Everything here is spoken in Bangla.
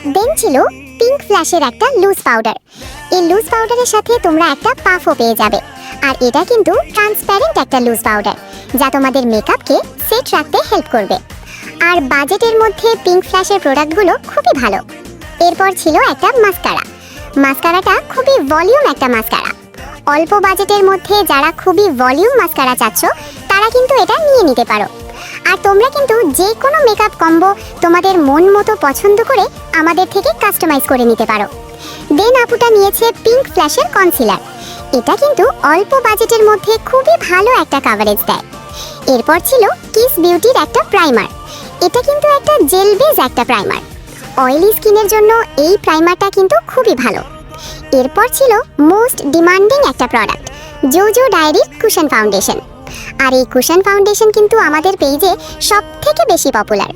দেন ছিল পিঙ্ক ফ্ল্যাশের একটা লুজ পাউডার। এই লুজ পাউডারের সাথে তোমরা একটা পাফও পেয়ে যাবে। আর এটা কিন্তু ট্রান্সপ্যারেন্ট একটা লুজ পাউডার, যা তোমাদের মেকআপকে সেট রাখতে হেল্প করবে। আর বাজেটের মধ্যে পিঙ্ক ফ্ল্যাশের প্রোডাক্টগুলো খুবই ভালো। এরপর ছিল একটা মাস্কারা। মাস্কারাটা খুবই ভলিউম একটা মাস্কারা। অল্প বাজেটের মধ্যে যারা খুবই ভলিউম মাস্কারা চাচ্ছ, তারা কিন্তু এটা নিয়ে নিতে পারো। আর তোমরা কিন্তু যে কোনো মেকআপ কম্বো তোমাদের মন মতো পছন্দ করে আমাদের থেকে কাস্টমাইজ করে নিতে পারো। দেন আপুটা নিয়েছে পিঙ্ক ফ্ল্যাশের কনসিলার। এটা কিন্তু অল্প বাজেটের মধ্যে খুবই ভালো একটা কভারেজ দেয়। এরপর ছিল কিস বিউটির একটা প্রাইমার। এটা কিন্তু একটা জেল বেস একটা প্রাইমার। অয়েলি স্কিনের জন্য এই প্রাইমারটা কিন্তু খুবই ভালো। এরপর ছিল মোস্ট ডিমান্ডিং একটা প্রোডাক্ট, জোজো ডায়েরির কুশন ফাউন্ডেশন। আর এই কুশন ফাউন্ডেশন কিন্তু আমাদের পেজে সবথেকে বেশি পপুলার।